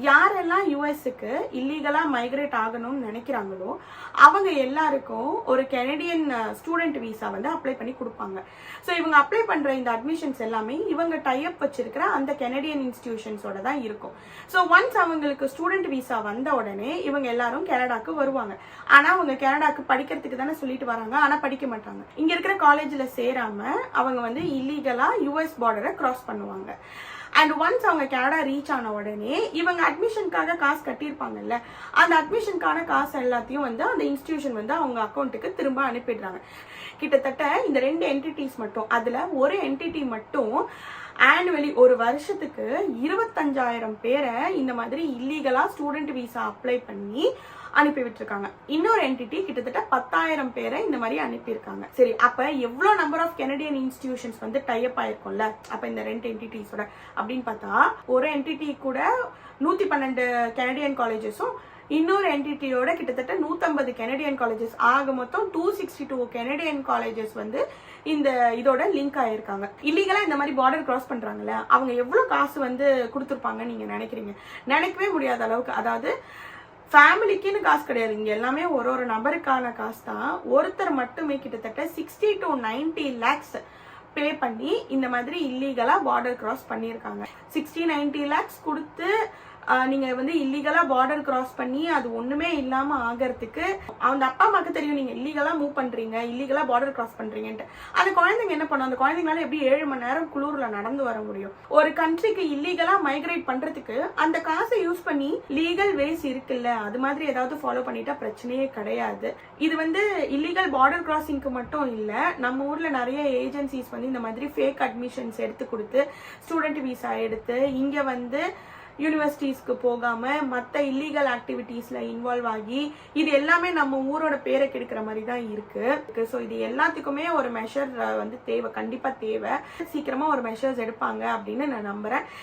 யாரெல்லாம் யூஎஸ்க்கு இல்லீகலா மைக்ரேட் ஆகணும்னு நினைக்கிறாங்களோ அவங்க எல்லாருக்கும் ஒரு கெனடியன் ஸ்டூடெண்ட் விசா வந்து அப்ளை பண்ணி கொடுப்பாங்க. ஸோ இவங்க அப்ளை பண்ற இந்த அட்மிஷன்ஸ் எல்லாமே இவங்க டைப் வச்சிருக்கிற அந்த கெனடியன் இன்ஸ்டிடியூஷன்ஸோட தான் இருக்கும். ஸோ ஒன்ஸ் அவங்களுக்கு ஸ்டூடெண்ட் விசா வந்த உடனே இவங்க எல்லாரும் கனடாக்கு வருவாங்க. ஆனா அவங்க கனடாக்கு படிக்கிறதுக்கு தானே சொல்லிட்டு வராங்க, ஆனா படிக்க மாட்டாங்க. இங்க இருக்கிற காலேஜ்ல சேராம அவங்க வந்து இல்லீகலா யூஎஸ் பார்டரை கிராஸ் பண்ணுவாங்க. அண்ட் ஒன்ஸ் அவங்க கனடா ரீச் ஆன உடனே இவங்க அட்மிஷனுக்காக காசு கட்டியிருப்பாங்கல்ல, அந்த அட்மிஷனுக்கான காசு எல்லாத்தையும் வந்து அந்த இன்ஸ்டிடியூஷன் வந்து அவங்க அக்கௌண்ட்டுக்கு திரும்ப அனுப்பிடுறாங்க. கிட்டத்தட்ட இந்த 2 என்டிட்டிஸ் மட்டும், அதுல ஒரு என்டிட்டி மட்டும் ஆனுவலி ஒரு வருஷத்துக்கு 25,000 பேரை இந்த மாதிரி இல்லீகலா ஸ்டூடெண்ட் விசா அப்ளை பண்ணி அனுப்பி விட்டுருக்காங்க. இன்னொரு என்டிட்டி கிட்டத்தட்ட 10,000 பேரை இந்த மாதிரி அனுப்பியிருக்காங்க. சரி, அப்ப எவ்வளவு நம்பர் ஆஃப் கெனடியன் இன்ஸ்டிடியூஷன்ஸ் வந்து டைப் ஆயிருக்கும்ல அப்ப இந்த 2 என்டிட்டிஸோட அப்படின்னு பார்த்தா, ஒரு என்டிட்டி கூட 112 கெனடியன் காலேஜஸும் இன்னொரு என்டிட்டியோட கிட்டத்தட்ட 150 கெனடியன் காலேஜஸ், ஆக மொத்தம் 262 கெனடியன் காலேஜஸ் வந்து இந்த இதோட லிங்க் ஆயிருக்காங்க. இல்லீகலா இந்த மாதிரி பார்டர் கிராஸ் பண்றாங்கல்ல, அவங்க எவ்வளவு காசு வந்து கொடுத்துருப்பாங்கன்னு நீங்க நினைக்கிறீங்க? நினைக்கவே முடியாத அளவுக்கு. அதாவது ஃபேமிலிக்குன்னு காசு கிடையாது, இங்க எல்லாமே ஒரு நபருக்கான காசு தான். ஒருத்தர் மட்டுமே கிட்டத்தட்ட 60 to 90 lakhs பே பண்ணி இந்த மாதிரி இல்லீகலா பார்டர் கிராஸ் பண்ணியிருக்காங்க. 60-90 lakhs கொடுத்து நீங்க வந்து இல்லீகலா பார்டர் கிராஸ் பண்ணி அது ஒண்ணுமே இல்லாம ஆகிறதுக்கு அந்த அப்பா அம்மாக்கு தெரியும் நீங்க இல்லீகலா மூவ் பண்றீங்க, இல்லீகலா பார்டர் கிராஸ் பண்றீங்கன்ட்டு. அந்த குழந்தைங்க என்ன பண்ணும்? அந்த குழந்தைங்களால எப்படி 7 மணி நேரம் குளூர்ல நடந்து வர முடியும்? ஒரு கண்ட்ரிக்கு இல்லீகலா மைக்ரேட் பண்றதுக்கு அந்த காசை யூஸ் பண்ணி லீகல் வேஸ் இருக்குல்ல, அது மாதிரி ஏதாவது ஃபாலோ பண்ணிட்டா பிரச்சனையே கிடையாது. இது வந்து இல்லீகல் பார்டர் கிராசிங்க்கு மட்டும் இல்ல, நம்ம ஊர்ல நிறைய ஏஜென்சிஸ் வந்து இந்த மாதிரி ஃபேக் அட்மிஷன்ஸ் எடுத்து கொடுத்து ஸ்டூடெண்ட் விசா எடுத்து இங்க வந்து யூனிவர்சிட்டிஸ்க்கு போகாம மற்ற இல்லீகல் ஆக்டிவிட்டீஸ்ல இன்வால்வ் ஆகி இது எல்லாமே நம்ம ஊரோட பேரை கெடுக்கிற மாதிரி தான் இருக்கு. ஸோ இது எல்லாத்துக்குமே ஒரு மெஷர் வந்து தேவை, கண்டிப்பா தேவை. சீக்கிரமா ஒரு மெஷர்ஸ் எடுப்பாங்க அப்படின்னு நான் நம்புறேன்.